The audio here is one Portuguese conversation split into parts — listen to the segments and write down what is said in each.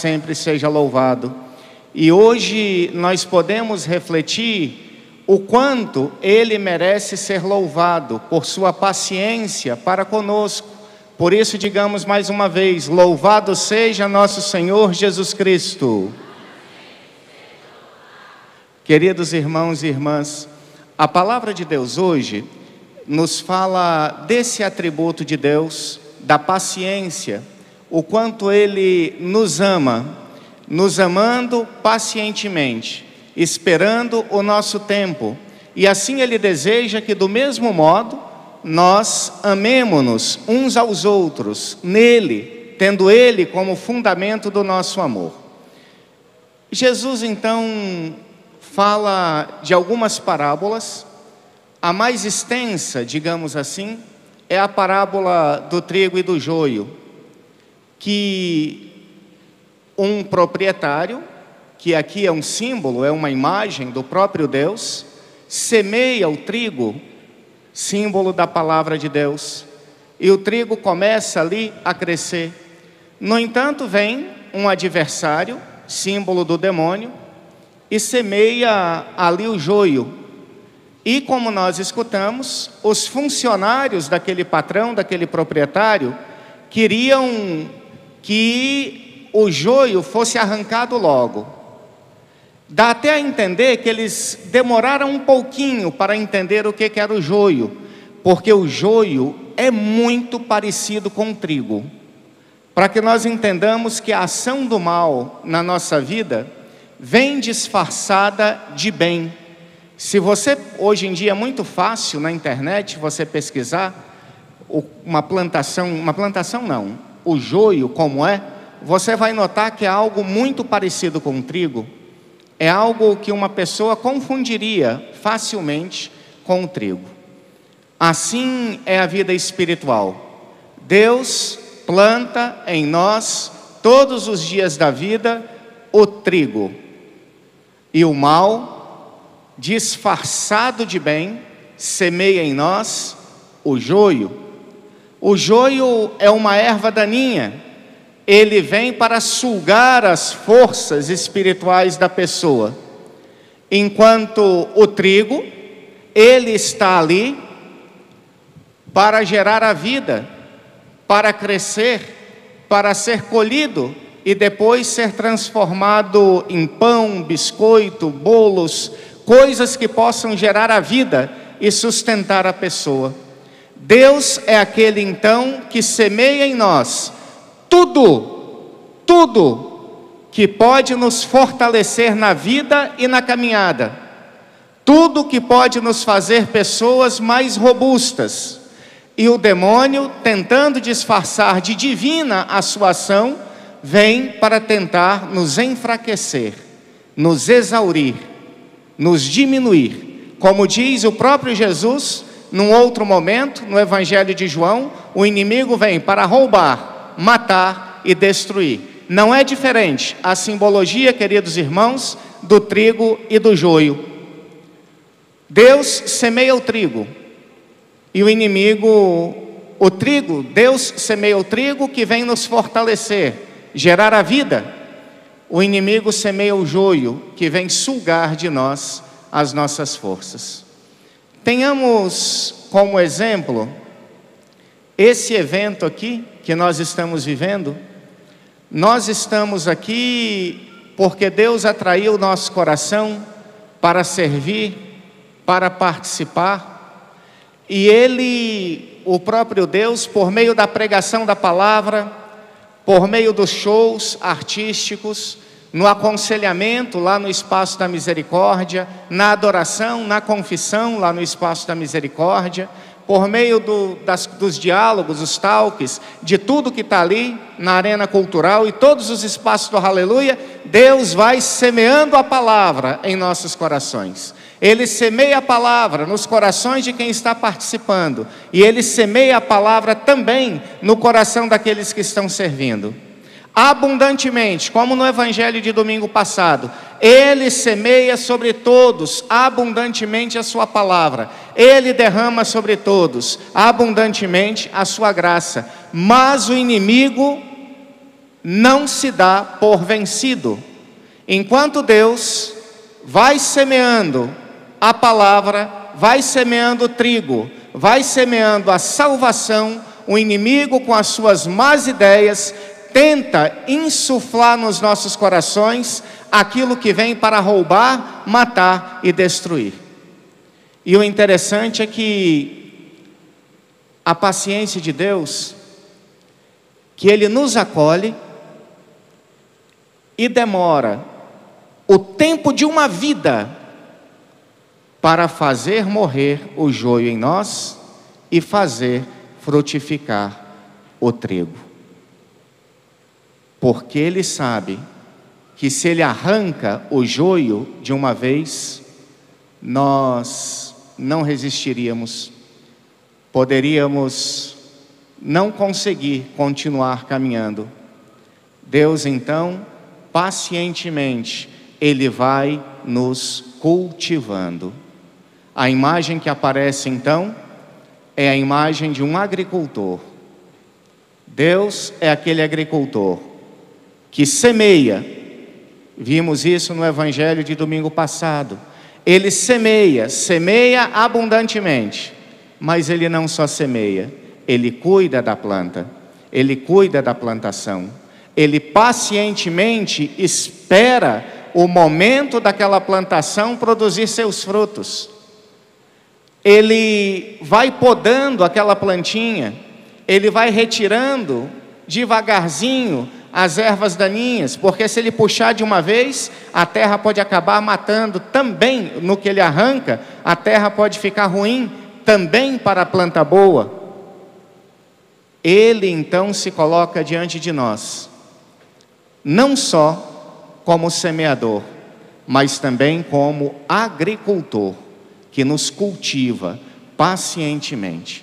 sempre seja louvado. E hoje nós podemos refletir o quanto Ele merece ser louvado por sua paciência para conosco. Por isso, digamos mais uma vez: louvado seja nosso Senhor Jesus Cristo. Queridos irmãos e irmãs, a palavra de Deus hoje nos fala desse atributo de Deus, da paciência, o quanto Ele nos ama, nos amando pacientemente, esperando o nosso tempo. E assim Ele deseja que, do mesmo modo, nós amemo-nos uns aos outros, nele, tendo Ele como fundamento do nosso amor. Jesus, então, fala de algumas parábolas. A mais extensa, digamos assim, é a parábola do trigo e do joio, que um proprietário, que aqui é um símbolo, é uma imagem do próprio Deus, semeia o trigo, símbolo da palavra de Deus, e o trigo começa ali a crescer. No entanto, vem um adversário, símbolo do demônio, e semeia ali o joio. E como nós escutamos, os funcionários daquele patrão, daquele proprietário, queriam que o joio fosse arrancado logo. Dá até a entender que eles demoraram um pouquinho para entender o que era o joio, porque o joio é muito parecido com o trigo. Para que nós entendamos que a ação do mal na nossa vida vem disfarçada de bem. Se você, hoje em dia é muito fácil na internet você pesquisar uma plantação não, o joio como é, você vai notar que é algo muito parecido com o trigo. É algo que uma pessoa confundiria facilmente com o trigo. Assim é a vida espiritual. Deus planta em nós, todos os dias da vida, o trigo. E o mal, disfarçado de bem, semeia em nós o joio. O joio é uma erva daninha. Ele vem para sugar as forças espirituais da pessoa. Enquanto o trigo, ele está ali para gerar a vida, para crescer, para ser colhido e depois ser transformado em pão, biscoito, bolos, coisas que possam gerar a vida e sustentar a pessoa. Deus é aquele então que semeia em nós tudo que pode nos fortalecer na vida e na caminhada, tudo que pode nos fazer pessoas mais robustas. E o demônio, tentando disfarçar de divina a sua ação, vem para tentar nos enfraquecer, nos exaurir, nos diminuir. Como diz o próprio Jesus, num outro momento, no Evangelho de João, o inimigo vem para roubar, matar e destruir. Não é diferente a simbologia, queridos irmãos, do trigo e do joio. Deus semeia o trigo e o inimigo, o trigo, Deus semeia o trigo que vem nos fortalecer, gerar a vida. O inimigo semeia o joio que vem sugar de nós as nossas forças. Tenhamos como exemplo esse evento aqui que nós estamos vivendo. Nós estamos aqui porque Deus atraiu o nosso coração para servir, para participar. E Ele, o próprio Deus, por meio da pregação da palavra, por meio dos shows artísticos, no aconselhamento lá no Espaço da Misericórdia, na adoração, na confissão lá no Espaço da Misericórdia, por meio dos diálogos, os talks, de tudo que está ali na arena cultural e todos os espaços do Aleluia, Deus vai semeando a palavra em nossos corações. Ele semeia a palavra nos corações de quem está participando, e Ele semeia a palavra também no coração daqueles que estão servindo. Abundantemente, como no Evangelho de domingo passado, Ele semeia sobre todos abundantemente a sua palavra. Ele derrama sobre todos abundantemente a sua graça. Mas o inimigo não se dá por vencido. Enquanto Deus vai semeando a palavra, vai semeando o trigo, vai semeando a salvação, o inimigo com as suas más ideias tenta insuflar nos nossos corações aquilo que vem para roubar, matar e destruir. E o interessante é que a paciência de Deus, que Ele nos acolhe e demora o tempo de uma vida para fazer morrer o joio em nós e fazer frutificar o trigo. Porque Ele sabe que se Ele arranca o joio de uma vez, nós não resistiríamos, poderíamos não conseguir continuar caminhando. Deus então, pacientemente, Ele vai nos cultivando. A imagem que aparece então é a imagem de um agricultor. Deus é aquele agricultor que semeia. Vimos isso no evangelho de domingo passado. Ele semeia abundantemente, mas Ele não só semeia, Ele cuida da planta, Ele cuida da plantação, Ele pacientemente espera o momento daquela plantação produzir seus frutos. Ele vai podando aquela plantinha, Ele vai retirando devagarzinho as ervas daninhas, porque se Ele puxar de uma vez, a terra pode acabar matando também. No que Ele arranca, a terra pode ficar ruim também para a planta boa. Ele então se coloca diante de nós, não só como semeador, mas também como agricultor, que nos cultiva pacientemente.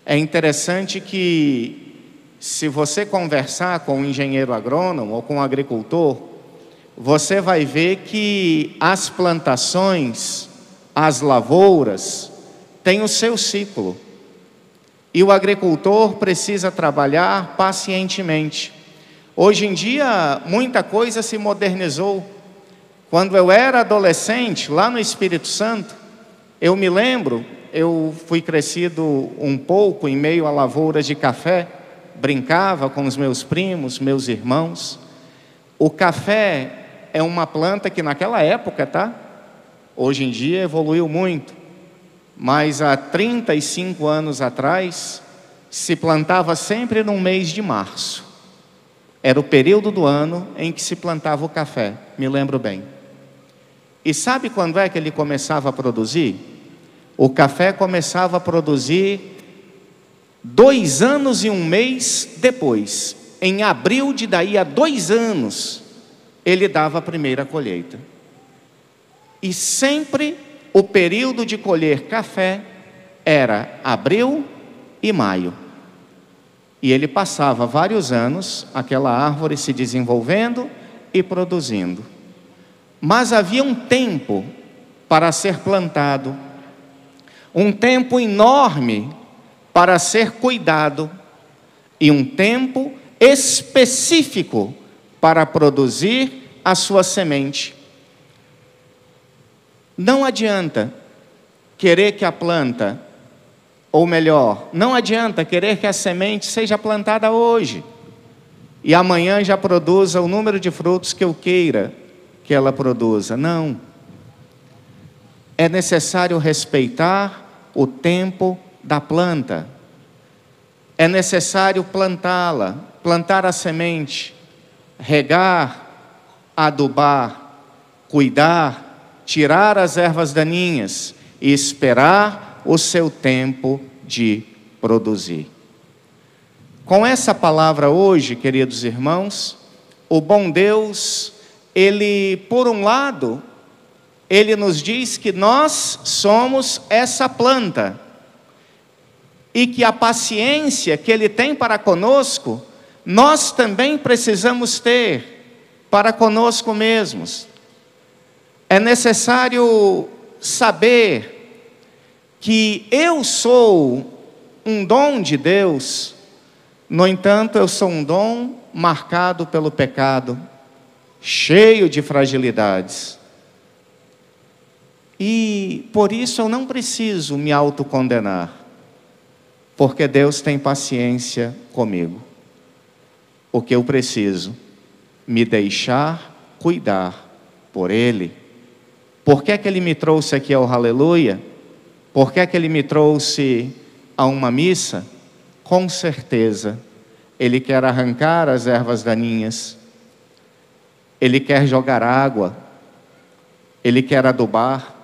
É interessante que, se você conversar com um engenheiro agrônomo ou com um agricultor, você vai ver que as plantações, as lavouras, têm o seu ciclo. E o agricultor precisa trabalhar pacientemente. Hoje em dia, muita coisa se modernizou. Quando eu era adolescente, lá no Espírito Santo, eu me lembro, eu fui crescido um pouco em meio a lavouras de café, brincava com os meus primos, meus irmãos. O café é uma planta que naquela época, hoje em dia evoluiu muito, mas há 35 anos atrás, se plantava sempre no mês de março. Era o período do ano em que se plantava o café, me lembro bem. E sabe quando é que ele começava a produzir? O café começava a produzir 2 anos e 1 mês depois. Em abril de daí a 2 anos, ele dava a primeira colheita. E sempre o período de colher café era abril e maio. E ele passava vários anos, aquela árvore se desenvolvendo e produzindo. Mas havia um tempo para ser plantado, um tempo enorme para ser cuidado, e um tempo específico para produzir a sua semente. Não adianta querer que a planta, ou melhor, não adianta querer que a semente seja plantada hoje e amanhã já produza o número de frutos que eu queira que ela produza. Não. É necessário respeitar o tempo da planta. É necessário plantá-la, plantar a semente, regar, adubar, cuidar, tirar as ervas daninhas e esperar o seu tempo de produzir. Com essa palavra hoje, queridos irmãos, o bom Deus, Ele, por um lado, Ele nos diz que nós somos essa planta, e que a paciência que Ele tem para conosco, nós também precisamos ter para conosco mesmos. É necessário saber que eu sou um dom de Deus, no entanto, eu sou um dom marcado pelo pecado, cheio de fragilidades. E por isso eu não preciso me autocondenar, porque Deus tem paciência comigo. O que eu preciso? Me deixar cuidar por Ele. Por que é que Ele me trouxe aqui ao Aleluia? Por que é que Ele me trouxe a uma missa? Com certeza, Ele quer arrancar as ervas daninhas, Ele quer jogar água, Ele quer adubar,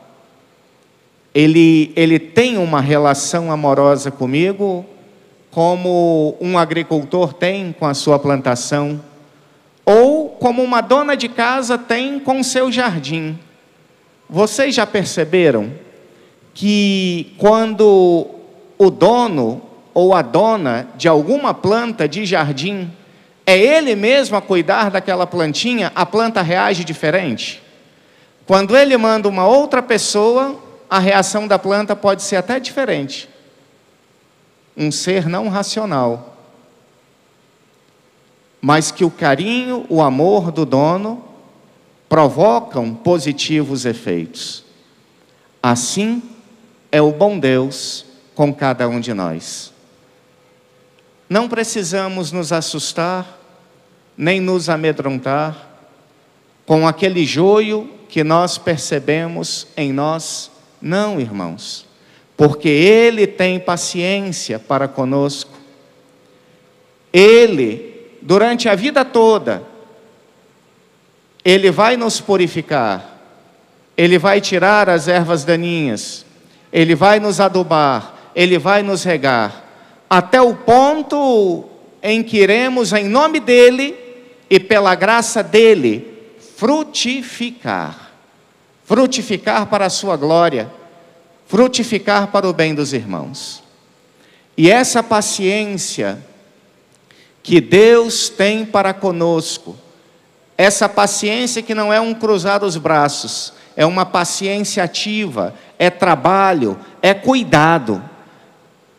Ele tem uma relação amorosa comigo, como um agricultor tem com a sua plantação, ou como uma dona de casa tem com o seu jardim. Vocês já perceberam que quando o dono ou a dona de alguma planta de jardim, é ele mesmo a cuidar daquela plantinha, a planta reage diferente? Quando ele manda uma outra pessoa, a reação da planta pode ser até diferente. Um ser não racional, mas que o carinho, o amor do dono provocam positivos efeitos. Assim é o bom Deus com cada um de nós. Não precisamos nos assustar, nem nos amedrontar com aquele joio que nós percebemos em nós. Não, irmãos, porque Ele tem paciência para conosco. Ele, durante a vida toda, Ele vai nos purificar, Ele vai tirar as ervas daninhas, Ele vai nos adubar, Ele vai nos regar, até o ponto em que iremos, em nome dEle e pela graça dEle, frutificar. Frutificar para a sua glória, frutificar para o bem dos irmãos. E essa paciência que Deus tem para conosco, essa paciência que não é um cruzar os braços, é uma paciência ativa, é trabalho, é cuidado.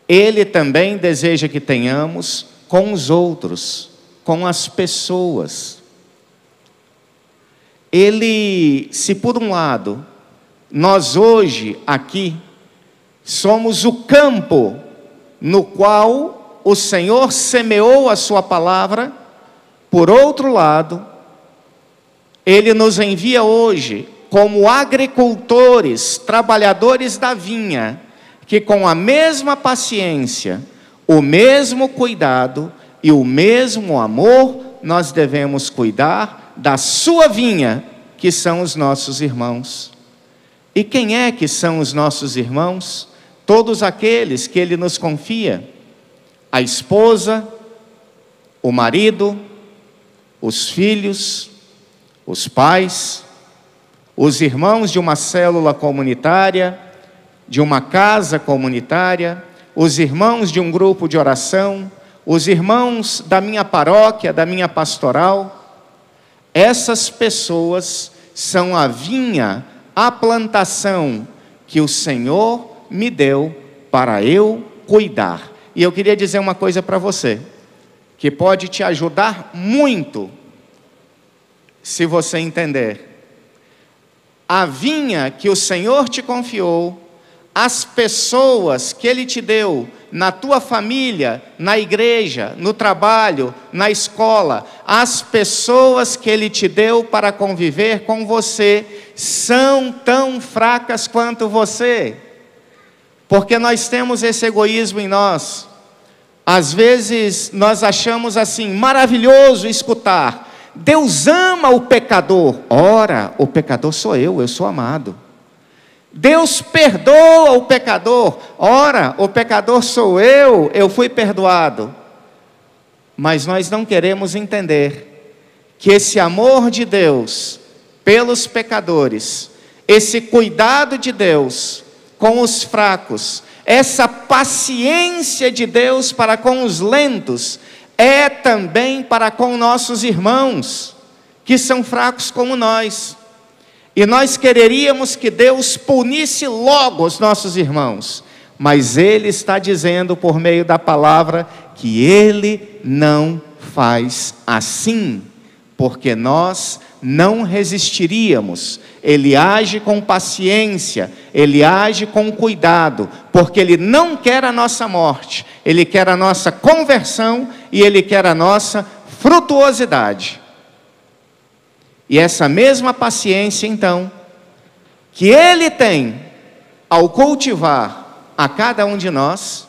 Ele também deseja que tenhamos com os outros, com as pessoas. Ele, se por um lado, nós hoje aqui somos o campo no qual o Senhor semeou a sua palavra, por outro lado, Ele nos envia hoje como agricultores, trabalhadores da vinha, que com a mesma paciência, o mesmo cuidado e o mesmo amor, nós devemos cuidar da sua vinha, que são os nossos irmãos. E quem é que são os nossos irmãos? Todos aqueles que Ele nos confia: a esposa, o marido, os filhos, os pais, os irmãos de uma célula comunitária, de uma casa comunitária, os irmãos de um grupo de oração, os irmãos da minha paróquia, da minha pastoral. Essas pessoas são a vinha, a plantação que o Senhor me deu para eu cuidar. E eu queria dizer uma coisa para você, que pode te ajudar muito, se você entender. A vinha que o Senhor te confiou, as pessoas que Ele te deu, na tua família, na igreja, no trabalho, na escola, as pessoas que Ele te deu para conviver com você, são tão fracas quanto você. Porque nós temos esse egoísmo em nós. Às vezes nós achamos assim, maravilhoso escutar: Deus ama o pecador. Ora, o pecador sou eu sou amado. Deus perdoa o pecador. Ora, o pecador sou eu fui perdoado. Mas nós não queremos entender que esse amor de Deus pelos pecadores, esse cuidado de Deus com os fracos, essa paciência de Deus para com os lentos, é também para com nossos irmãos, que são fracos como nós. E nós quereríamos que Deus punisse logo os nossos irmãos, mas Ele está dizendo por meio da palavra que Ele não faz assim porque nós não resistiríamos. Ele age com paciência, ele age com cuidado, porque ele não quer a nossa morte, ele quer a nossa conversão e ele quer a nossa frutuosidade. E essa mesma paciência, então, que ele tem ao cultivar a cada um de nós,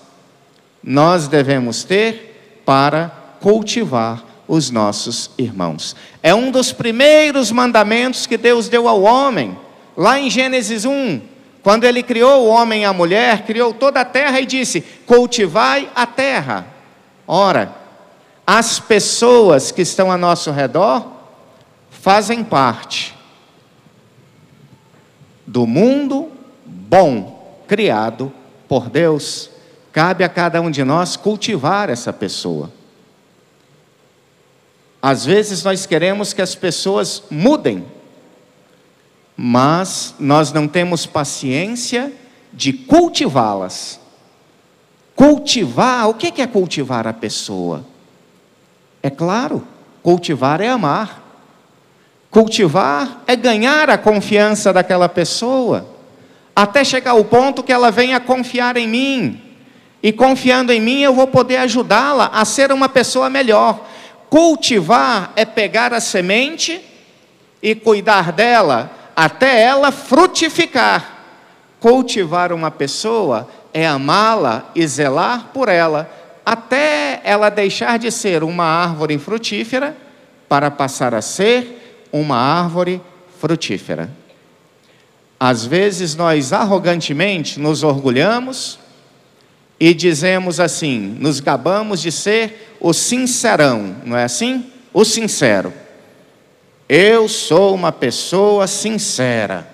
nós devemos ter para cultivar os nossos irmãos. É um dos primeiros mandamentos que Deus deu ao homem, lá em Gênesis 1, quando ele criou o homem e a mulher, criou toda a terra e disse: cultivai a terra. Ora, as pessoas que estão a nosso redor fazem parte do mundo bom, criado por Deus. Cabe a cada um de nós cultivar essa pessoa. Às vezes nós queremos que as pessoas mudem, mas nós não temos paciência de cultivá-las. Cultivar, o que é cultivar a pessoa? É claro, cultivar é amar. Cultivar é ganhar a confiança daquela pessoa, até chegar ao ponto que ela venha confiar em mim. E confiando em mim eu vou poder ajudá-la a ser uma pessoa melhor. Cultivar é pegar a semente e cuidar dela até ela frutificar. Cultivar uma pessoa é amá-la e zelar por ela, até ela deixar de ser uma árvore frutífera para passar a ser uma árvore frutífera. Às vezes nós arrogantemente nos orgulhamos e dizemos assim, nos gabamos de ser o sincerão, não é assim? O sincero. Eu sou uma pessoa sincera.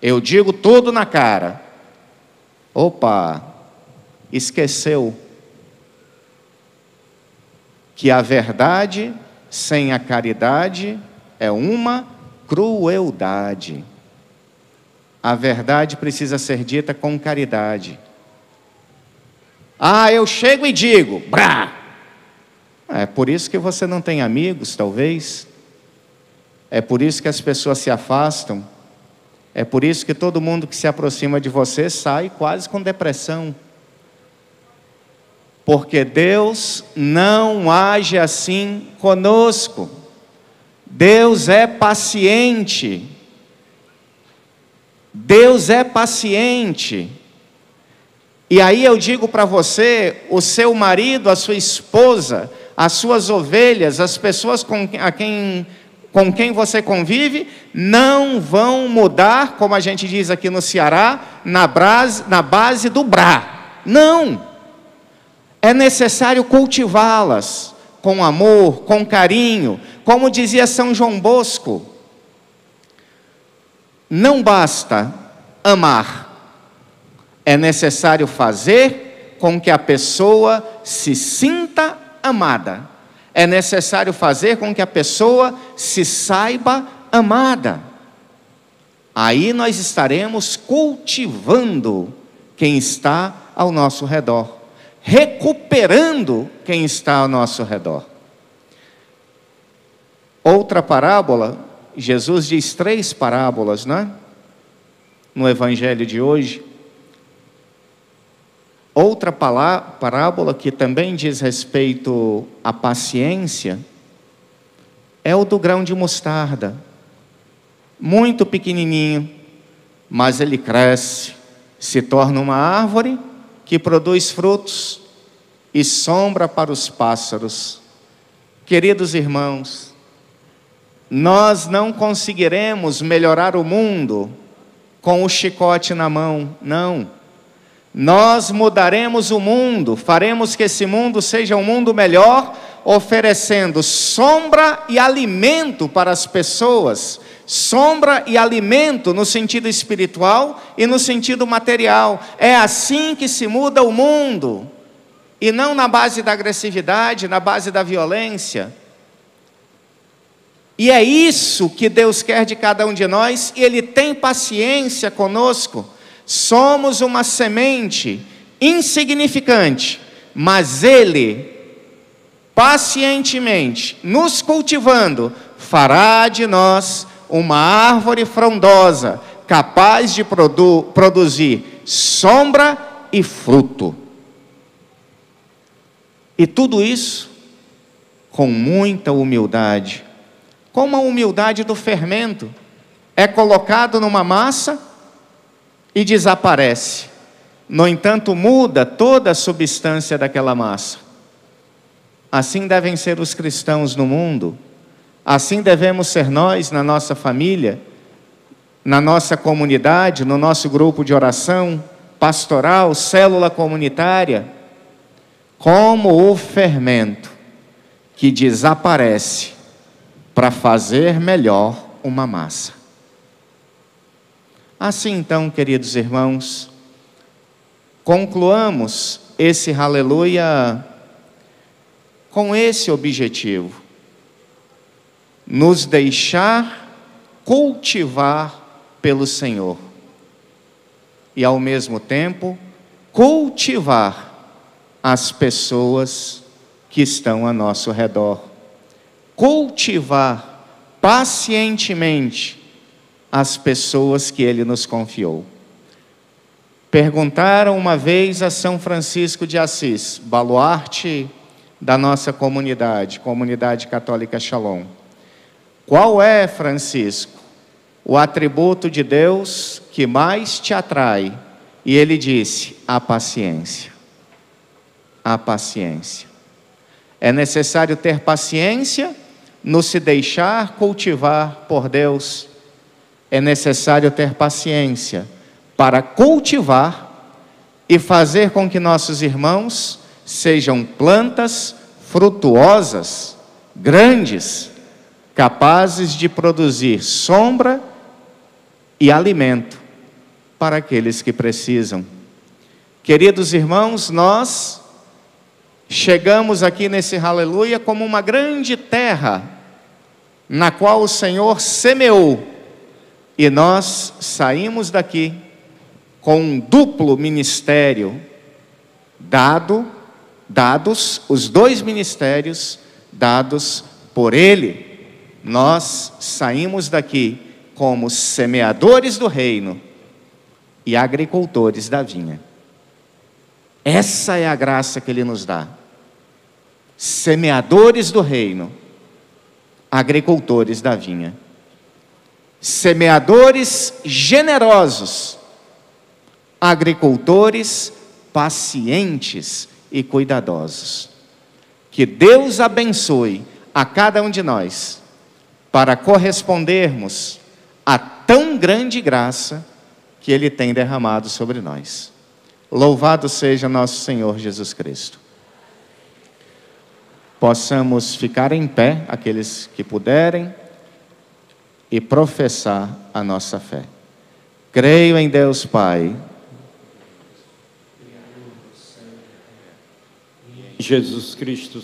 Eu digo tudo na cara. Opa, esqueceu que a verdade sem a caridade é uma crueldade. A verdade precisa ser dita com caridade. Ah, eu chego e digo, brá! É por isso que você não tem amigos, talvez. É por isso que as pessoas se afastam. É por isso que todo mundo que se aproxima de você sai quase com depressão. Porque Deus não age assim conosco. Deus é paciente. Deus é paciente. E aí eu digo para você, o seu marido, a sua esposa, as suas ovelhas, as pessoas com quem você convive, não vão mudar, como a gente diz aqui no Ceará, na base do brá. Não! É necessário cultivá-las com amor, com carinho, como dizia São João Bosco. Não basta amar, é necessário fazer com que a pessoa se sinta amada. É necessário fazer com que a pessoa se saiba amada. Aí nós estaremos cultivando quem está ao nosso redor, recuperando quem está ao nosso redor. Outra parábola, Jesus diz 3 parábolas, né? No Evangelho de hoje. Outra parábola que também diz respeito à paciência é o do grão de mostarda. Muito pequenininho, mas ele cresce, se torna uma árvore que produz frutos e sombra para os pássaros. Queridos irmãos, nós não conseguiremos melhorar o mundo com o chicote na mão, não. Nós mudaremos o mundo, faremos que esse mundo seja um mundo melhor, oferecendo sombra e alimento para as pessoas, sombra e alimento no sentido espiritual e no sentido material. É assim que se muda o mundo, e não na base da agressividade, na base da violência. E é isso que Deus quer de cada um de nós, e Ele tem paciência conosco. Somos uma semente insignificante, mas Ele pacientemente nos cultivando, fará de nós uma árvore frondosa, capaz de produzir sombra e fruto. E tudo isso com muita humildade, como a humildade do fermento. É colocado numa massa e desaparece. No entanto, muda toda a substância daquela massa. Assim devem ser os cristãos no mundo. Assim devemos ser nós na nossa família, na nossa comunidade, no nosso grupo de oração, pastoral, célula comunitária, como o fermento que desaparece para fazer melhor uma massa. Assim então, queridos irmãos, concluamos esse aleluia com esse objetivo: nos deixar cultivar pelo Senhor e ao mesmo tempo cultivar as pessoas que estão a nosso redor, cultivar pacientemente as pessoas que Ele nos confiou. Perguntaram uma vez a São Francisco de Assis, baluarte da nossa comunidade, Comunidade Católica Shalom: qual é, Francisco, o atributo de Deus que mais te atrai? E ele disse: a paciência. A paciência. É necessário ter paciência no se deixar cultivar por Deus. É necessário ter paciência para cultivar e fazer com que nossos irmãos sejam plantas frutuosas, grandes, capazes de produzir sombra e alimento para aqueles que precisam. Queridos irmãos, nós chegamos aqui nesse aleluia como uma grande terra na qual o Senhor semeou, e nós saímos daqui com um duplo ministério dados, os dois ministérios dados por Ele. Nós saímos daqui como semeadores do reino e agricultores da vinha. Essa é a graça que Ele nos dá. Semeadores do reino, agricultores da vinha. Semeadores generosos, agricultores pacientes e cuidadosos. Que Deus abençoe a cada um de nós para correspondermos a tão grande graça que Ele tem derramado sobre nós. Louvado seja nosso Senhor Jesus Cristo. Possamos ficar em pé, aqueles que puderem, e professar a nossa fé. Creio em Deus Pai, Jesus Cristo,